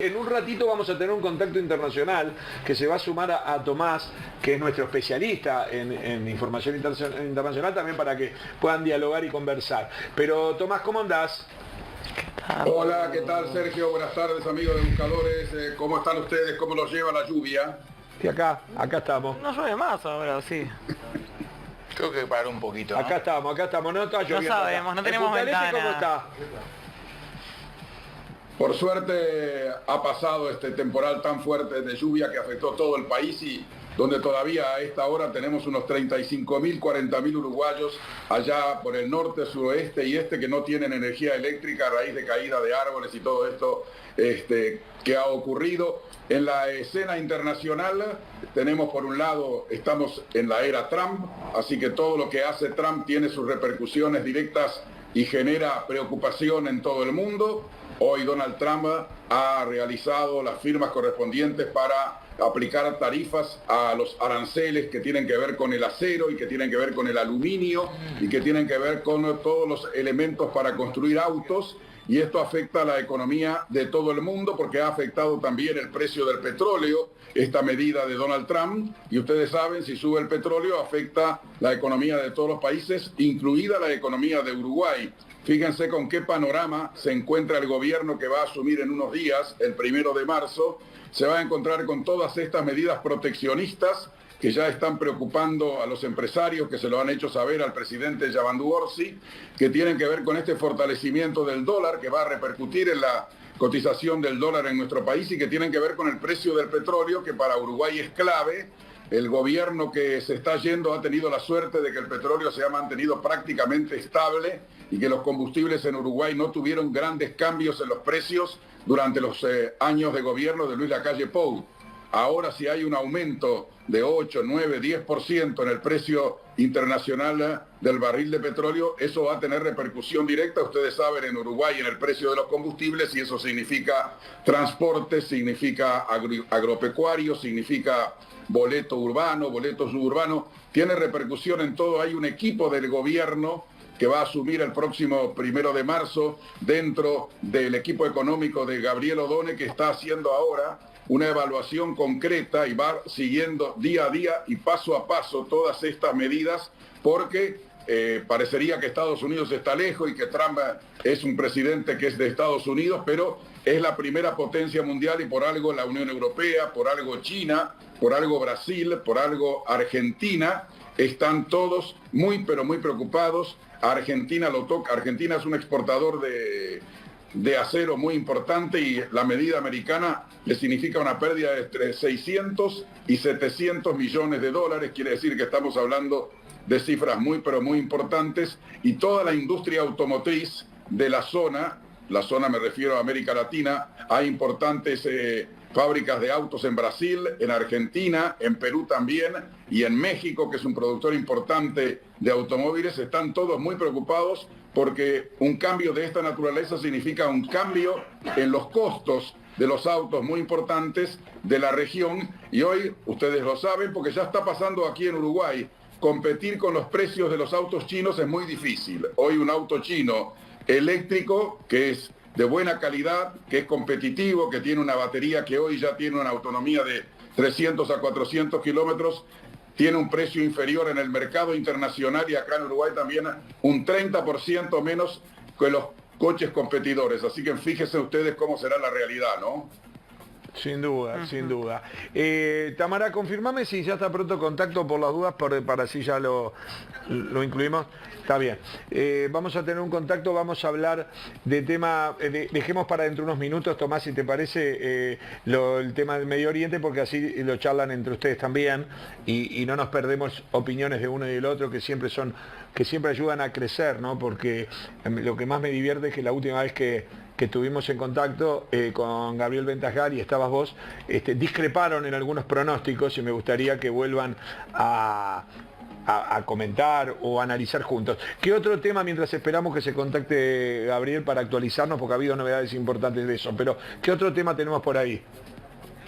en un ratito vamos a tener un contacto internacional que se va a sumar a Tomás, que es nuestro especialista en información internacional, también para que puedan dialogar y conversar. Pero Tomás, ¿cómo andás? Hola, ¿qué tal, Sergio? Buenas tardes, amigos de Buscadores. ¿Cómo están ustedes? ¿Cómo los lleva la lluvia? Sí, acá estamos. No llueve más ahora, sí. Creo que paró un poquito, ¿no? Acá estamos, no está lloviendo. No sabemos, no tenemos ventana. ¿Cómo está? Por suerte ha pasado este temporal tan fuerte de lluvia que afectó todo el país y donde todavía a esta hora tenemos unos 35.000, 40.000 uruguayos allá por el norte, suroeste y este que no tienen energía eléctrica a raíz de caída de árboles y todo esto que ha ocurrido. En la escena internacional tenemos por un lado, estamos en la era Trump, así que todo lo que hace Trump tiene sus repercusiones directas y genera preocupación en todo el mundo. Hoy Donald Trump ha realizado las firmas correspondientes para aplicar tarifas a los aranceles que tienen que ver con el acero y que tienen que ver con el aluminio y que tienen que ver con todos los elementos para construir autos. Y esto afecta a la economía de todo el mundo porque ha afectado también el precio del petróleo, esta medida de Donald Trump. Y ustedes saben, si sube el petróleo afecta la economía de todos los países, incluida la economía de Uruguay. Fíjense con qué panorama se encuentra el gobierno que va a asumir en unos días, el 1 de marzo. Se va a encontrar con todas estas medidas proteccionistas que ya están preocupando a los empresarios, que se lo han hecho saber al presidente Yamandu Orsi, que tienen que ver con este fortalecimiento del dólar, que va a repercutir en la cotización del dólar en nuestro país y que tienen que ver con el precio del petróleo, que para Uruguay es clave. El gobierno que se está yendo ha tenido la suerte de que el petróleo se ha mantenido prácticamente estable y que los combustibles en Uruguay no tuvieron grandes cambios en los precios durante los años de gobierno de Luis Lacalle Pou. Ahora si hay un aumento de 8, 9, 10% en el precio internacional del barril de petróleo, eso va a tener repercusión directa, ustedes saben, en Uruguay en el precio de los combustibles, y eso significa transporte, significa agropecuario, significa boleto urbano, boleto suburbano, tiene repercusión en todo. Hay un equipo del gobierno que va a asumir el próximo 1 de marzo dentro del equipo económico de Gabriel Odone, que está haciendo ahora una evaluación concreta y va siguiendo día a día y paso a paso todas estas medidas, porque parecería que Estados Unidos está lejos y que Trump es un presidente que es de Estados Unidos, pero es la primera potencia mundial y por algo la Unión Europea, por algo China, por algo Brasil, por algo Argentina, están todos muy pero muy preocupados. Argentina lo toca, Argentina es un exportador de acero muy importante y la medida americana le significa una pérdida de entre 600 y 700 millones de dólares, quiere decir que estamos hablando de cifras muy pero muy importantes, y toda la industria automotriz de la zona me refiero a América Latina, hay importantes fábricas de autos en Brasil, en Argentina, en Perú también, y en México, que es un productor importante de automóviles, están todos muy preocupados porque un cambio de esta naturaleza significa un cambio en los costos de los autos muy importantes de la región, y hoy ustedes lo saben porque ya está pasando aquí en Uruguay. Competir con los precios de los autos chinos es muy difícil. Hoy un auto chino eléctrico que es de buena calidad, que es competitivo, que tiene una batería que hoy ya tiene una autonomía de 300 a 400 kilómetros, tiene un precio inferior en el mercado internacional y acá en Uruguay también un 30% menos que los coches competidores. Así que fíjense ustedes cómo será la realidad, ¿no? Sin duda, sin duda. Tamara, confirmame si ya está pronto contacto por las dudas, para si ya lo incluimos. Está bien. Vamos a tener un contacto, vamos a hablar de tema, dejemos para dentro de unos minutos, Tomás, si te parece, el tema del Medio Oriente, porque así lo charlan entre ustedes también y no nos perdemos opiniones de uno y del otro, que siempre ayudan a crecer, ¿no? Porque lo que más me divierte es que la última vez que estuvimos en contacto con Gabriel Ventasgal y estabas vos, discreparon en algunos pronósticos y me gustaría que vuelvan a comentar o analizar juntos. ¿Qué otro tema, mientras esperamos que se contacte Gabriel para actualizarnos, porque ha habido novedades importantes de eso, pero qué otro tema tenemos por ahí?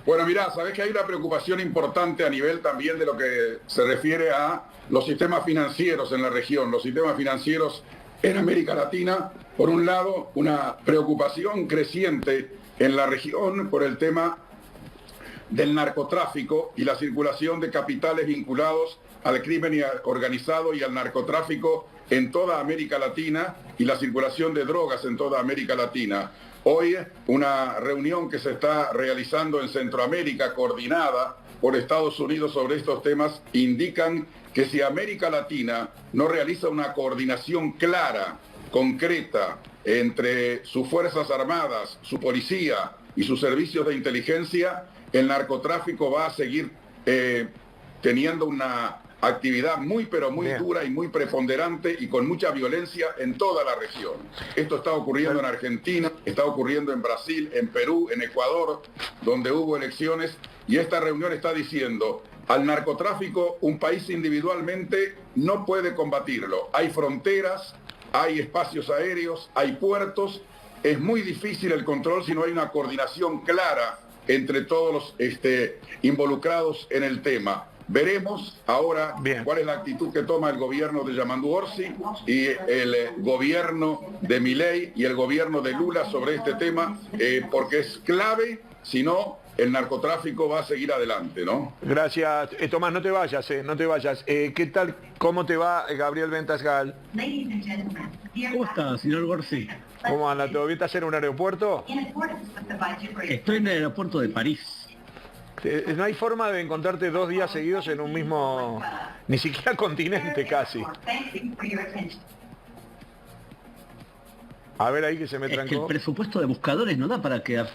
Bueno, mirá, sabés que hay una preocupación importante a nivel también de lo que se refiere a los sistemas financieros en la región. Los sistemas financieros en América Latina. Por un lado, una preocupación creciente en la región por el tema del narcotráfico y la circulación de capitales vinculados al crimen organizado y al narcotráfico en toda América Latina y la circulación de drogas en toda América Latina. Hoy una reunión que se está realizando en Centroamérica, coordinada por Estados Unidos sobre estos temas, indican que si América Latina no realiza una coordinación clara, concreta, entre sus Fuerzas Armadas, su policía y sus servicios de inteligencia, el narcotráfico va a seguir teniendo una actividad muy pero muy dura y muy preponderante y con mucha violencia en toda la región. Esto está ocurriendo en Argentina, está ocurriendo en Brasil, en Perú, en Ecuador, donde hubo elecciones, y esta reunión está diciendo: al narcotráfico un país individualmente no puede combatirlo. Hay fronteras, hay espacios aéreos, hay puertos. Es muy difícil el control si no hay una coordinación clara entre todos los involucrados en el tema. Veremos ahora cuál es la actitud que toma el gobierno de Yamandu Orsi y el gobierno de Milei y el gobierno de Lula sobre este tema, porque es clave, si no, el narcotráfico va a seguir adelante, ¿no? Gracias. Tomás, no te vayas, no te vayas. ¿Qué tal, cómo te va, Gabriel Ventasgal? ¿Cómo está, señor Gorsi? ¿Cómo anda? ¿Todo bien? ¿Estás en un aeropuerto? Estoy en el aeropuerto de París. No hay forma de encontrarte 2 días seguidos en un mismo, ni siquiera continente casi. A ver ahí que se me trancó. Es que el presupuesto de buscadores no da para quedar.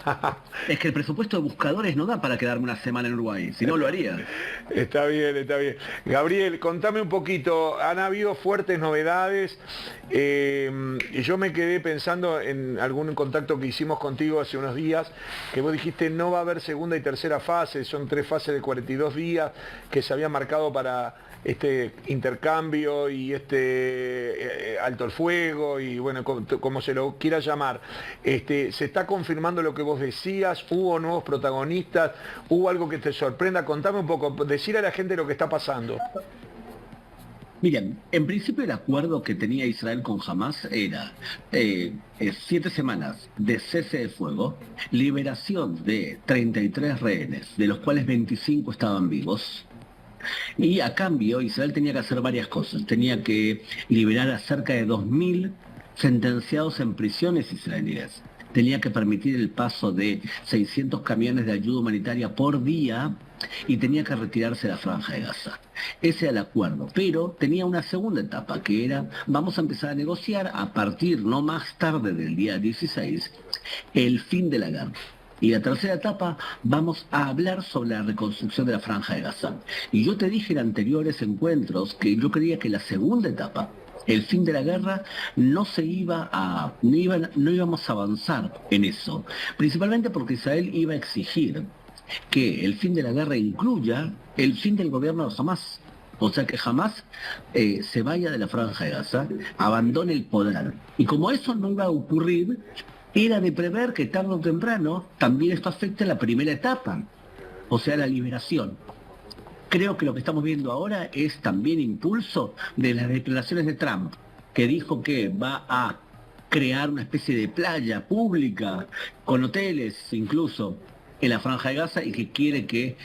Es que el presupuesto de buscadores no da para quedarme una semana en Uruguay, si no lo haría. Está bien, está bien. Gabriel, contame un poquito, han habido fuertes novedades, y yo me quedé pensando en algún contacto que hicimos contigo hace unos días, que vos dijiste no va a haber segunda y tercera fase, son 3 fases de 42 días que se había marcado para este intercambio y alto el fuego y bueno, como se lo quiera llamar. ¿Se está confirmando lo que vos decías? ¿Hubo nuevos protagonistas? ¿Hubo algo que te sorprenda? Contame un poco, decir a la gente lo que está pasando. Miren, en principio el acuerdo que tenía Israel con Hamás era 7 semanas de cese de fuego, liberación de 33 rehenes, de los cuales 25 estaban vivos. Y a cambio Israel tenía que hacer varias cosas. Tenía que liberar a cerca de 2.000 sentenciados en prisiones israelíes. Tenía que permitir el paso de 600 camiones de ayuda humanitaria por día y tenía que retirarse de la Franja de Gaza. Ese era el acuerdo, pero tenía una segunda etapa que era: vamos a empezar a negociar a partir, no más tarde del día 16, el fin de la guerra. Y la tercera etapa, vamos a hablar sobre la reconstrucción de la Franja de Gaza. Y yo te dije en anteriores encuentros que yo creía que la segunda etapa, el fin de la guerra, no íbamos a avanzar en eso. Principalmente porque Israel iba a exigir que el fin de la guerra incluya el fin del gobierno de Hamás. O sea, que Hamás se vaya de la Franja de Gaza, abandone el poder. Y como eso no iba a ocurrir, era de prever que tarde o temprano también esto afecte la primera etapa, o sea, la liberación. Creo que lo que estamos viendo ahora es también impulso de las declaraciones de Trump, que dijo que va a crear una especie de playa pública, con hoteles incluso, en la Franja de Gaza, y que quiere que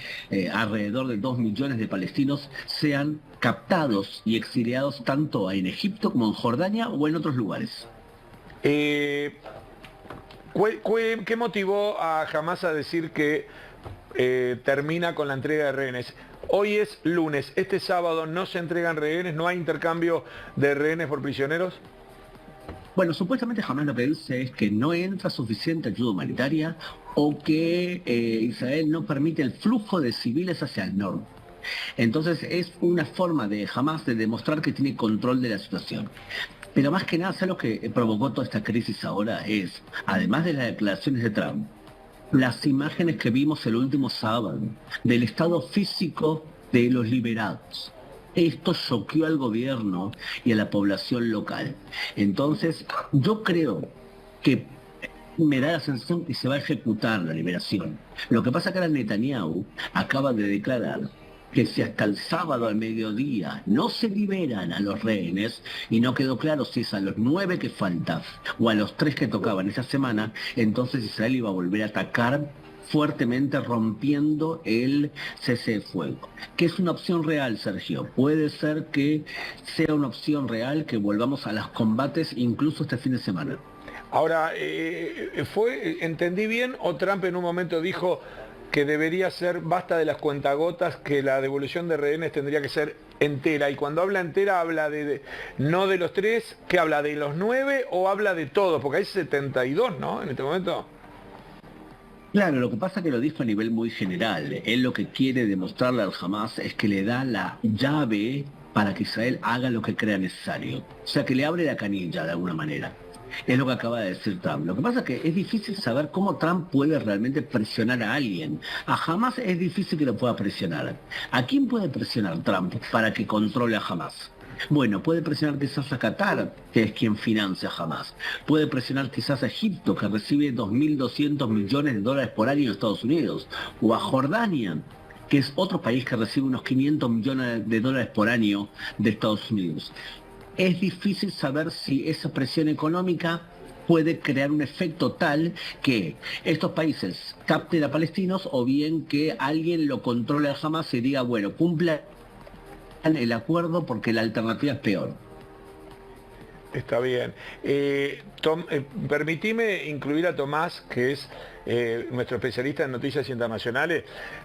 alrededor de 2 millones de palestinos sean captados y exiliados tanto en Egipto como en Jordania o en otros lugares. ¿Qué motivó a Hamás a decir que termina con la entrega de rehenes? Hoy es lunes, este sábado no se entregan rehenes, no hay intercambio de rehenes por prisioneros. Bueno, supuestamente Hamás lo que dice es que no entra suficiente ayuda humanitaria o que Israel no permite el flujo de civiles hacia el norte. Entonces es una forma de Hamás de demostrar que tiene control de la situación. Pero más que nada, ¿sabes lo que provocó toda esta crisis ahora? Es, además de las declaraciones de Trump, las imágenes que vimos el último sábado del estado físico de los liberados. Esto choqueó al gobierno y a la población local. Entonces, yo creo que me da la sensación que se va a ejecutar la liberación. Lo que pasa es que ahora Netanyahu acaba de declarar que si hasta el sábado al mediodía no se liberan a los rehenes, y no quedó claro si es a los 9 que faltan o a los 3 que tocaban esa semana, entonces Israel iba a volver a atacar fuertemente, rompiendo el cese de fuego. Que es una opción real, Sergio. Puede ser que sea una opción real que volvamos a los combates incluso este fin de semana. Ahora, ¿entendí bien o Trump en un momento dijo que debería ser, basta de las cuentagotas, que la devolución de rehenes tendría que ser entera? Y cuando habla entera, habla no de los 3, ¿qué habla? ¿De los 9 o habla de todos? Porque hay 72, ¿no? En este momento. Claro, lo que pasa es que lo dijo a nivel muy general. Él lo que quiere demostrarle al Hamas es que le da la llave para que Israel haga lo que crea necesario. O sea, que le abre la canilla de alguna manera. Es lo que acaba de decir Trump. Lo que pasa es que es difícil saber cómo Trump puede realmente presionar a alguien. A Hamas es difícil que lo pueda presionar. ¿A quién puede presionar Trump para que controle a Hamas? Bueno, puede presionar quizás a Qatar, que es quien financia a Hamas. Puede presionar quizás a Egipto, que recibe 2.200 millones de dólares por año de Estados Unidos. O a Jordania, que es otro país que recibe unos 500 millones de dólares por año de Estados Unidos. Es difícil saber si esa presión económica puede crear un efecto tal que estos países capten a palestinos, o bien que alguien lo controle a Hamas y diga, bueno, cumpla el acuerdo porque la alternativa es peor. Está bien. Permitime incluir a Tomás, que es nuestro especialista en noticias internacionales,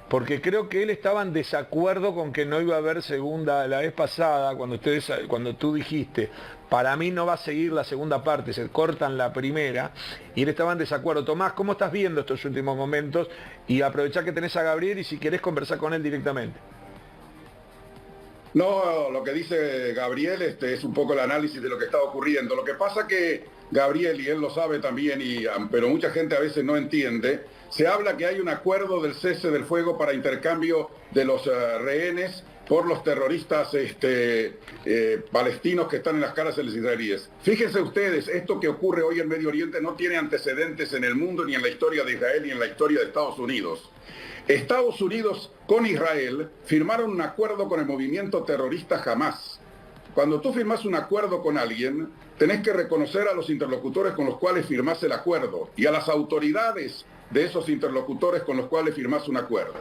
porque creo que él estaba en desacuerdo con que no iba a haber segunda la vez pasada, cuando tú dijiste, para mí no va a seguir la segunda parte, se cortan la primera, y él estaba en desacuerdo. Tomás, ¿cómo estás viendo estos últimos momentos? Y aprovechá que tenés a Gabriel y si querés conversar con él directamente. No, lo que dice Gabriel es un poco el análisis de lo que está ocurriendo. Lo que pasa que Gabriel, y él lo sabe también, pero mucha gente a veces no entiende, se habla que hay un acuerdo del cese del fuego para intercambio de los rehenes por los terroristas palestinos que están en las cárceles israelíes. Fíjense ustedes, esto que ocurre hoy en Medio Oriente no tiene antecedentes en el mundo, ni en la historia de Israel, ni en la historia de Estados Unidos. Estados Unidos con Israel firmaron un acuerdo con el movimiento terrorista Hamas. Cuando tú firmas un acuerdo con alguien, tenés que reconocer a los interlocutores con los cuales firmás el acuerdo y a las autoridades de esos interlocutores con los cuales firmás un acuerdo.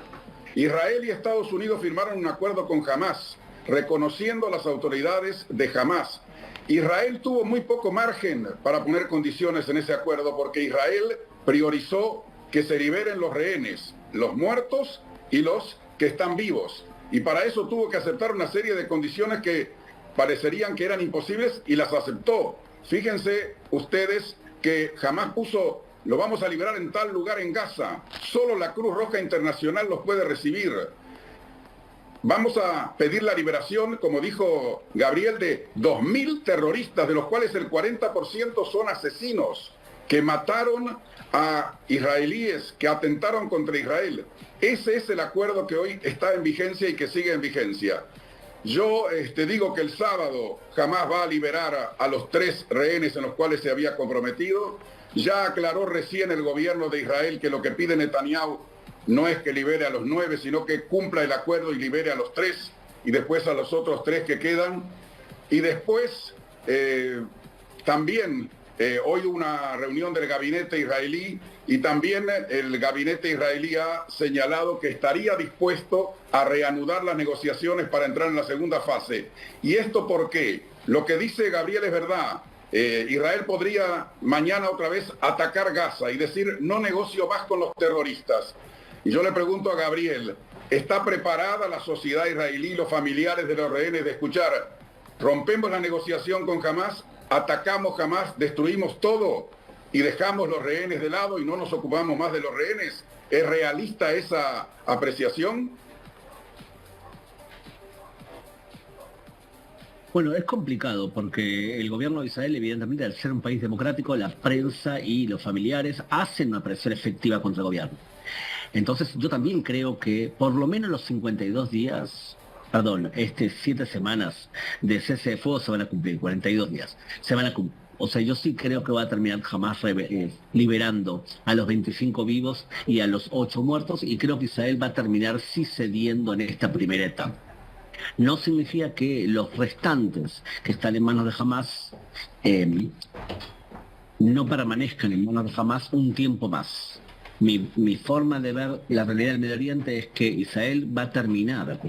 Israel y Estados Unidos firmaron un acuerdo con Hamas, reconociendo a las autoridades de Hamas. Israel tuvo muy poco margen para poner condiciones en ese acuerdo porque Israel priorizó que se liberen los rehenes, los muertos y los que están vivos. Y para eso tuvo que aceptar una serie de condiciones que parecerían que eran imposibles y las aceptó. Fíjense ustedes que jamás puso, lo vamos a liberar en tal lugar en Gaza. Solo la Cruz Roja Internacional los puede recibir. Vamos a pedir la liberación, como dijo Gabriel, de 2.000 terroristas, de los cuales el 40% son asesinos, que mataron a israelíes, que atentaron contra Israel. Ese es el acuerdo que hoy está en vigencia y que sigue en vigencia. Yo digo que el sábado jamás va a liberar a los 3 rehenes en los cuales se había comprometido. Ya aclaró recién el gobierno de Israel que lo que pide Netanyahu no es que libere a los 9, sino que cumpla el acuerdo y libere a los 3 y después a los otros 3 que quedan. Y después también hoy hubo una reunión del gabinete israelí y también el gabinete israelí ha señalado que estaría dispuesto a reanudar las negociaciones para entrar en la segunda fase. ¿Y esto por qué? Lo que dice Gabriel es verdad. Israel podría mañana otra vez atacar Gaza y decir no negocio más con los terroristas. Y yo le pregunto a Gabriel, ¿está preparada la sociedad israelí, los familiares de los rehenes, de escuchar, rompemos la negociación con Hamas, atacamos Hamas, destruimos todo y dejamos los rehenes de lado y no nos ocupamos más de los rehenes? ¿Es realista esa apreciación? Bueno, es complicado porque el gobierno de Israel, evidentemente, al ser un país democrático, la prensa y los familiares hacen una presión efectiva contra el gobierno. Entonces yo también creo que por lo menos los 52 días, 7 semanas de cese de fuego se van a cumplir, 42 días, se van a cumplir. O sea, yo sí creo que va a terminar Hamás liberando a los 25 vivos y a los 8 muertos, y creo que Israel va a terminar sí cediendo en esta primera etapa. No significa que los restantes que están en manos de Hamás no permanezcan en manos de Hamás un tiempo más. Mi forma de ver la realidad del Medio Oriente es que Israel va a terminar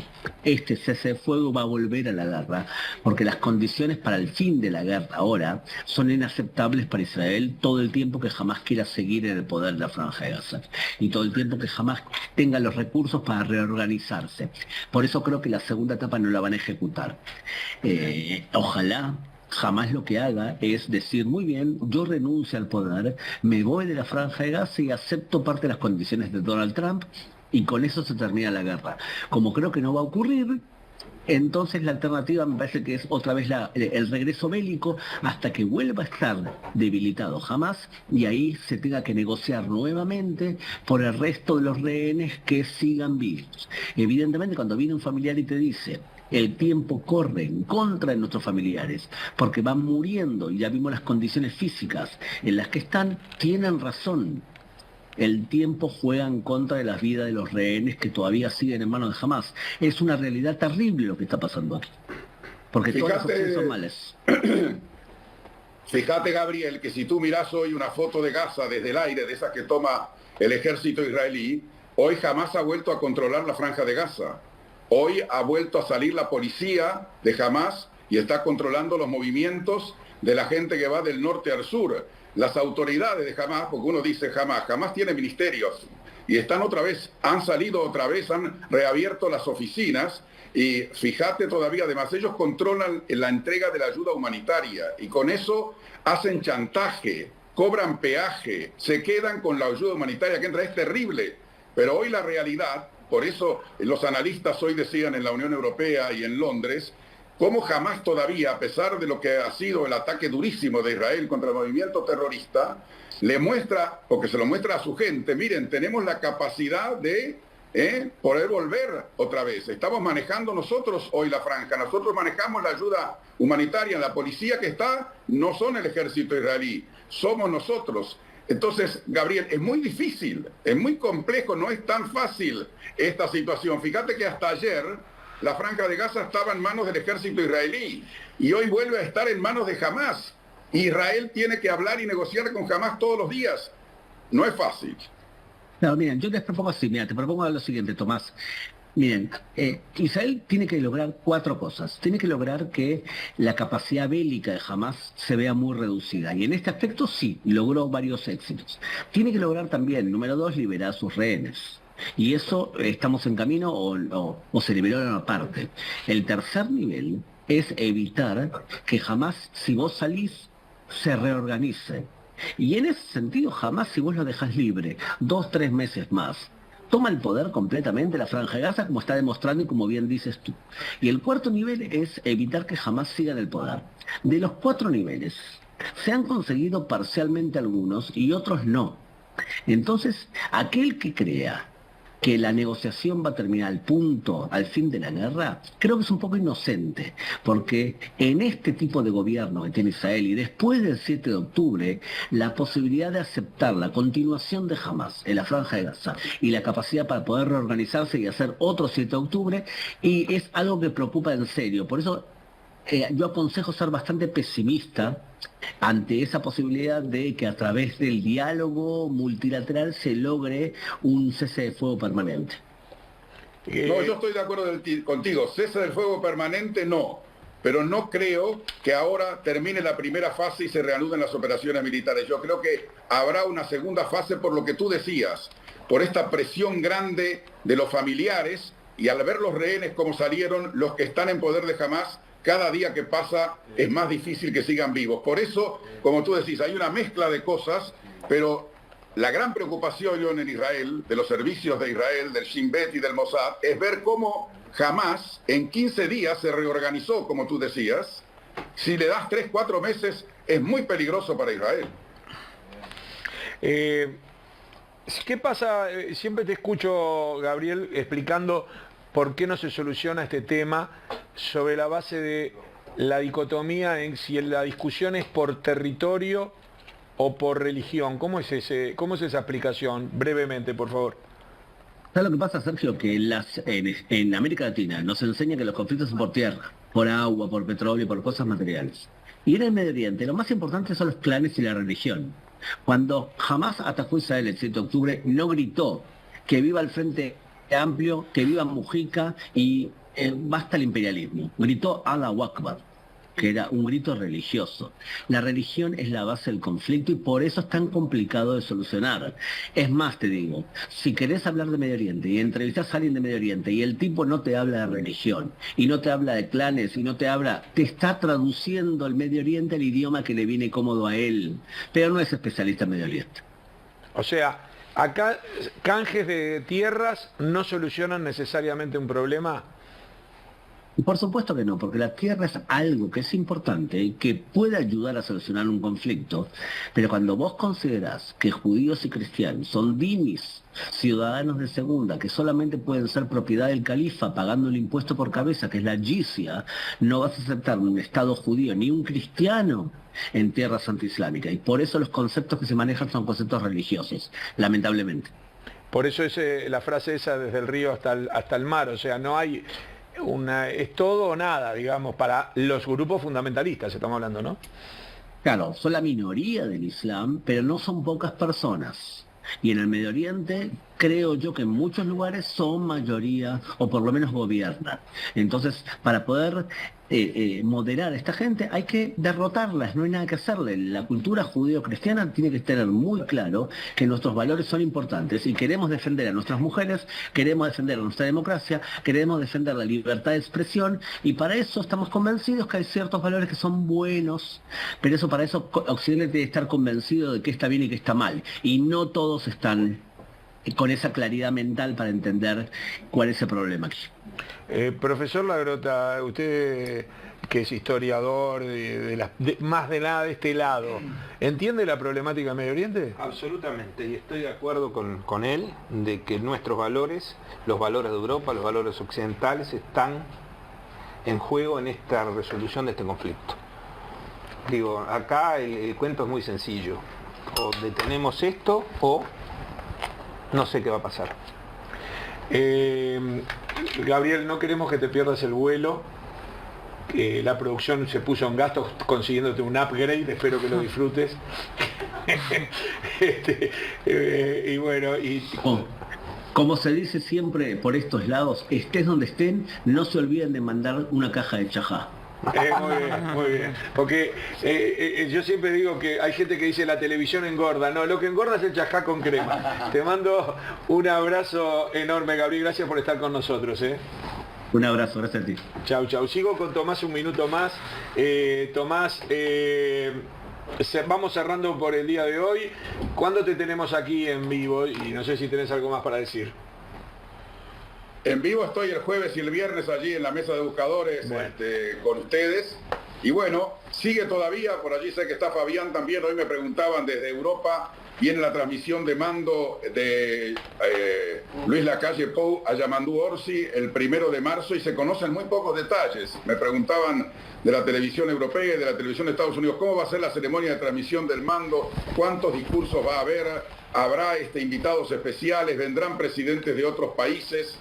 este cese de fuego, va a volver a la guerra, porque las condiciones para el fin de la guerra ahora son inaceptables para Israel todo el tiempo que jamás quiera seguir en el poder de la Franja de Gaza y todo el tiempo que jamás tenga los recursos para reorganizarse. Por eso creo que la segunda etapa no la van a ejecutar. Ojalá jamás lo que haga es decir, muy bien, yo renuncio al poder, me voy de la Franja de Gaza y acepto parte de las condiciones de Donald Trump y con eso se termina la guerra. Como creo que no va a ocurrir, entonces la alternativa me parece que es otra vez el regreso bélico hasta que vuelva a estar debilitado Hamás y ahí se tenga que negociar nuevamente por el resto de los rehenes que sigan vivos. Evidentemente cuando viene un familiar y te dice el tiempo corre en contra de nuestros familiares, porque van muriendo y ya vimos las condiciones físicas en las que están, tienen razón. El tiempo juega en contra de las vidas de los rehenes que todavía siguen en manos de Hamás. Es una realidad terrible lo que está pasando aquí, porque todas las opciones son malas. Fíjate, Gabriel, que si tú miras hoy una foto de Gaza desde el aire, de esas que toma el ejército israelí, hoy Hamás ha vuelto a controlar la Franja de Gaza. Hoy ha vuelto a salir la policía de Hamás y está controlando los movimientos de la gente que va del norte al sur. Las autoridades de Hamás, porque uno dice Hamás tiene ministerios y están otra vez, han salido otra vez, han reabierto las oficinas y fíjate todavía, además ellos controlan la entrega de la ayuda humanitaria y con eso hacen chantaje, cobran peaje, se quedan con la ayuda humanitaria que entra, es terrible. Pero hoy la realidad, por eso los analistas hoy decían en la Unión Europea y en Londres, cómo jamás todavía, a pesar de lo que ha sido el ataque durísimo de Israel contra el movimiento terrorista, le muestra, porque se lo muestra a su gente, miren, tenemos la capacidad de poder volver otra vez. Estamos manejando nosotros hoy la franja, nosotros manejamos la ayuda humanitaria, la policía que está, no son el ejército israelí, somos nosotros. Entonces, Gabriel, es muy difícil, es muy complejo, no es tan fácil esta situación. Fíjate que hasta ayer la Franja de Gaza estaba en manos del ejército israelí y hoy vuelve a estar en manos de Hamás. Israel tiene que hablar y negociar con Hamás todos los días. No es fácil. No, miren, yo les propongo así, mira, te propongo lo siguiente, Tomás. Miren, Israel tiene que lograr 4 cosas. Tiene que lograr que la capacidad bélica de Hamás se vea muy reducida. Y en este aspecto sí, logró varios éxitos. Tiene que lograr también, número 2, liberar a sus rehenes. Y eso estamos en camino o se liberó en una parte. El tercer nivel es evitar que Hamás, si vos salís, se reorganice. Y en ese sentido, Hamás, si vos lo dejás libre 2, 3 meses más, toma el poder completamente la Franja de Gaza, como está demostrando y como bien dices tú. Y el cuarto nivel es evitar que Hamás siga en el poder. De los 4 niveles, se han conseguido parcialmente algunos y otros no. Entonces, aquel que crea que la negociación va a terminar al punto, al fin de la guerra, creo que es un poco inocente, porque en este tipo de gobierno que tiene Israel y después del 7 de octubre, la posibilidad de aceptar la continuación de Hamás en la Franja de Gaza y la capacidad para poder reorganizarse y hacer otro 7 de octubre, y es algo que preocupa en serio. Por eso yo aconsejo ser bastante pesimista ante esa posibilidad de que a través del diálogo multilateral se logre un cese de fuego permanente. No, yo estoy de acuerdo contigo, cese del fuego permanente no, pero no creo que ahora termine la primera fase y se reanuden las operaciones militares. Yo creo que habrá una segunda fase por lo que tú decías, por esta presión grande de los familiares y al ver los rehenes como salieron, los que están en poder de Hamás, cada día que pasa es más difícil que sigan vivos. Por eso, como tú decís, hay una mezcla de cosas, pero la gran preocupación en Israel, de los servicios de Israel, del Shin Bet y del Mossad, es ver cómo Hamás en 15 días se reorganizó, como tú decías. Si le das 3, 4 meses, es muy peligroso para Israel. ¿Qué pasa? Siempre te escucho, Gabriel, explicando por qué no se soluciona este tema sobre la base de la dicotomía en si la discusión es por territorio o por religión. ¿Cómo es esa explicación? Brevemente, por favor. ¿Sabes lo que pasa, Sergio? Que en América Latina nos enseña que los conflictos son por tierra, por agua, por petróleo, por cosas materiales. Y en el Medio Oriente lo más importante son los clanes y la religión. Cuando Hamás atacó a Israel el 7 de octubre, no gritó que viva el Frente Amplio, que viva Mujica y basta el imperialismo. Gritó Allahu Akbar, que era un grito religioso. La religión es la base del conflicto y por eso es tan complicado de solucionar. Es más, te digo, si querés hablar de Medio Oriente y entrevistás a alguien de Medio Oriente y el tipo no te habla de religión y no te habla de clanes y no te habla, te está traduciendo el Medio Oriente al idioma que le viene cómodo a él, pero no es especialista en Medio Oriente. O sea, acá canjes de tierras no solucionan necesariamente un problema. Y por supuesto que no, porque la tierra es algo que es importante y que puede ayudar a solucionar un conflicto, pero cuando vos considerás que judíos y cristianos son dhimis, ciudadanos de segunda, que solamente pueden ser propiedad del califa pagando el impuesto por cabeza, que es la jizya, no vas a aceptar un Estado judío ni un cristiano en tierras antiislámicas. Y por eso los conceptos que se manejan son conceptos religiosos, lamentablemente. Por eso es la frase esa, desde el río hasta el mar, o sea, no hay... es todo o nada, digamos, para los grupos fundamentalistas, estamos hablando, ¿no? Claro, son la minoría del Islam, pero no son pocas personas. Y en el Medio Oriente, creo yo que en muchos lugares son mayoría, o por lo menos gobiernan. Entonces, para poder moderar a esta gente, hay que derrotarlas, no hay nada que hacerle. La cultura judío-cristiana tiene que tener muy claro que nuestros valores son importantes y queremos defender a nuestras mujeres, queremos defender a nuestra democracia, queremos defender la libertad de expresión, y para eso estamos convencidos que hay ciertos valores que son buenos, pero para eso Occidente tiene que estar convencido de que está bien y que está mal, y no todos están con esa claridad mental para entender cuál es el problema aquí. Profesor Lagrota, usted que es historiador más de nada de este lado, ¿entiende la problemática del Medio Oriente? Absolutamente, y estoy de acuerdo con él de que nuestros valores, los valores de Europa, los valores occidentales, están en juego en esta resolución de este conflicto. Digo, acá el cuento es muy sencillo, o detenemos esto o no sé qué va a pasar. Gabriel, no queremos que te pierdas el vuelo. La producción se puso en gastos consiguiéndote un upgrade, espero que lo disfrutes. Y bueno, como se dice siempre por estos lados, estés donde estén, no se olviden de mandar una caja de chajá. Muy bien, porque yo siempre digo que hay gente que dice la televisión engorda, no, lo que engorda es el chajá con crema. Te mando un abrazo enorme, Gabriel, gracias por estar con nosotros. Un abrazo, gracias a ti. Chau, chau. Sigo con Tomás un minuto más. Tomás, vamos cerrando por el día de hoy. ¿Cuándo te tenemos aquí en vivo? Y no sé si tenés algo más para decir. En vivo estoy el jueves y el viernes allí en la mesa de buscadores, bueno, con ustedes. Y bueno, sigue todavía, por allí sé que está Fabián también, hoy me preguntaban desde Europa, viene la transmisión de mando de Luis Lacalle Pou a Yamandu Orsi el 1 de marzo y se conocen muy pocos detalles. Me preguntaban de la televisión europea y de la televisión de Estados Unidos, ¿cómo va a ser la ceremonia de transmisión del mando? ¿Cuántos discursos va a haber? ¿Habrá invitados especiales? ¿Vendrán presidentes de otros países?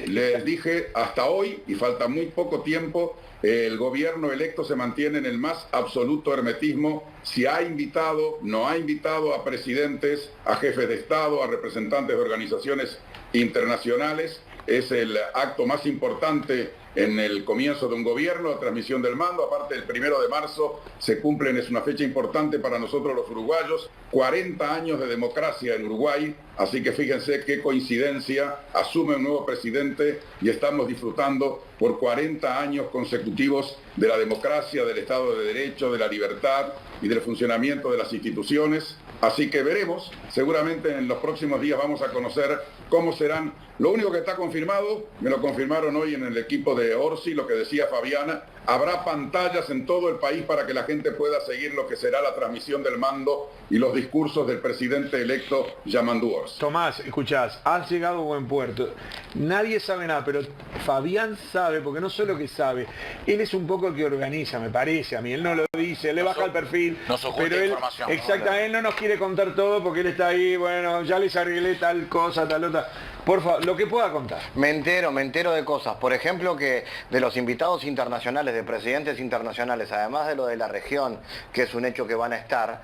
Les dije hasta hoy, y falta muy poco tiempo, el gobierno electo se mantiene en el más absoluto hermetismo. Si ha invitado, no ha invitado a presidentes, a jefes de Estado, a representantes de organizaciones internacionales. Es el acto más importante en el comienzo de un gobierno, la transmisión del mando. Aparte, el 1 de marzo se cumplen, es una fecha importante para nosotros los uruguayos, 40 años de democracia en Uruguay, así que fíjense qué coincidencia, asume un nuevo presidente y estamos disfrutando por 40 años consecutivos de la democracia, del Estado de Derecho, de la libertad y del funcionamiento de las instituciones. Así que veremos, seguramente en los próximos días vamos a conocer cómo serán. Lo único que está confirmado, me lo confirmaron hoy en el equipo de de Orsi, lo que decía Fabiana, habrá pantallas en todo el país para que la gente pueda seguir lo que será la transmisión del mando y los discursos del presidente electo Yamandu Orsi. Tomás, escuchás, has llegado a buen puerto. Nadie sabe nada, pero Fabián sabe, porque no solo que sabe, él es un poco el que organiza, me parece a mí. Él no lo dice, él le baja el perfil, nos oculta pero él, información. exactamente, él no nos quiere contar todo porque él está ahí, bueno, ya les arreglé tal cosa, tal otra. Por favor, lo que pueda contar. Me entero de cosas. Por ejemplo, que de los invitados internacionales, de presidentes internacionales, además de lo de la región, que es un hecho que van a estar,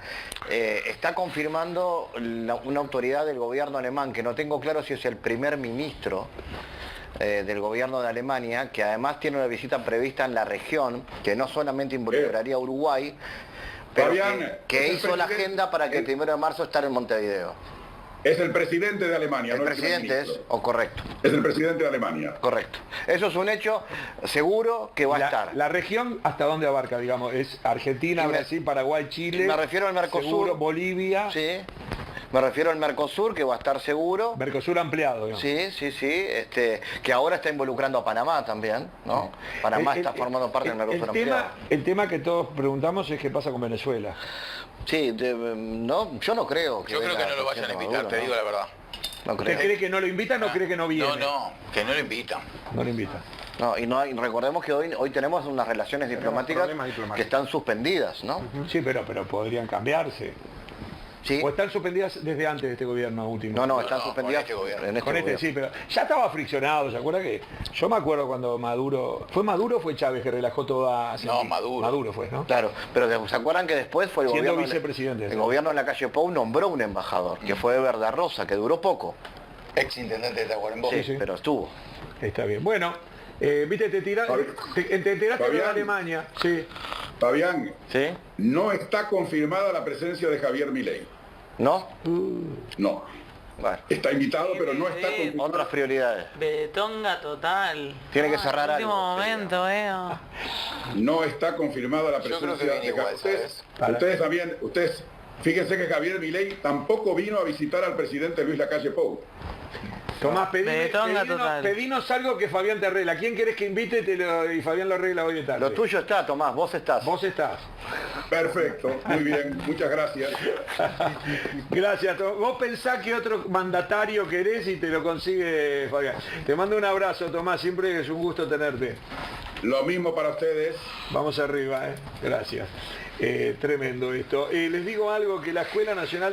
está confirmando una autoridad del gobierno alemán, que no tengo claro si es el primer ministro del gobierno de Alemania, que además tiene una visita prevista en la región, que no solamente involucraría a Uruguay, pero Fabián, que es el hizo la presidente- agenda para que el 1 de marzo estar en Montevideo. Es el presidente de Alemania, El no presidente el es, primer ministro. o correcto, Es el presidente de Alemania. correcto. Eso es un hecho seguro que va a estar. La región, ¿hasta dónde abarca, digamos? Es Argentina, Y me- Brasil, Paraguay, Chile. me refiero al Mercosur. seguro, Bolivia. Sí, me refiero al Mercosur, que va a estar seguro. Mercosur ampliado, digamos. Sí, que ahora está involucrando a Panamá también, ¿no? Panamá está formando parte del Mercosur ampliado. El tema que todos preguntamos es qué pasa con Venezuela. Sí, no, yo no creo que Yo creo venga que no lo vayan a presidente invitar, Maduro, te ¿no? digo la verdad. No ¿Usted creo. cree que no lo invitan o cree que no viene? No, que no lo invitan. No lo invitan. No, y recordemos que hoy tenemos unas relaciones diplomáticas problemas diplomáticos. que están suspendidas, ¿no? Sí, pero podrían cambiarse. Sí. O están suspendidas desde antes de este gobierno último. No, están No, suspendidas con este gobierno. en este Con este gobierno. sí, pero ya estaba friccionado, ¿se acuerda que? Yo me acuerdo cuando Maduro... ¿Fue Maduro o fue Chávez que relajó toda... No, Maduro. Maduro fue, ¿no? Claro, pero ¿se acuerdan que después fue el Siendo gobierno... vicepresidente, El sí. gobierno en la calle Pou nombró un embajador, que fue Verde Rosa, que duró poco. Ex intendente de Tacuarembó. Sí. Pero estuvo. Está bien. Bueno, viste, te enteraste de Fabián. Alemania. Sí. Fabián, ¿Sí? no está confirmada la presencia de Javier Milei. ¿No? No. Bueno, Está invitado, pero no está confirmado. otras prioridades. Betonga total. Tiene que cerrar en último algo, momento, No está confirmada la Yo presencia creo que viene de igual, ustedes. ¿sabes? Ustedes también, fíjense que Javier Milei tampoco vino a visitar al presidente Luis Lacalle Pou. Tomás, Betonga total. pedinos algo que Fabián te arregla. ¿Quién querés que invite y Fabián lo arregla hoy de tarde? Lo tuyo está, Tomás, vos estás. Vos estás. Perfecto, muy bien, muchas gracias. Gracias. Vos pensás que otro mandatario querés y te lo consigue Fabián. Te mando un abrazo, Tomás. Siempre es un gusto tenerte. Lo mismo para ustedes. Vamos arriba, Gracias. Tremendo esto. Les digo algo, que la Escuela Nacional de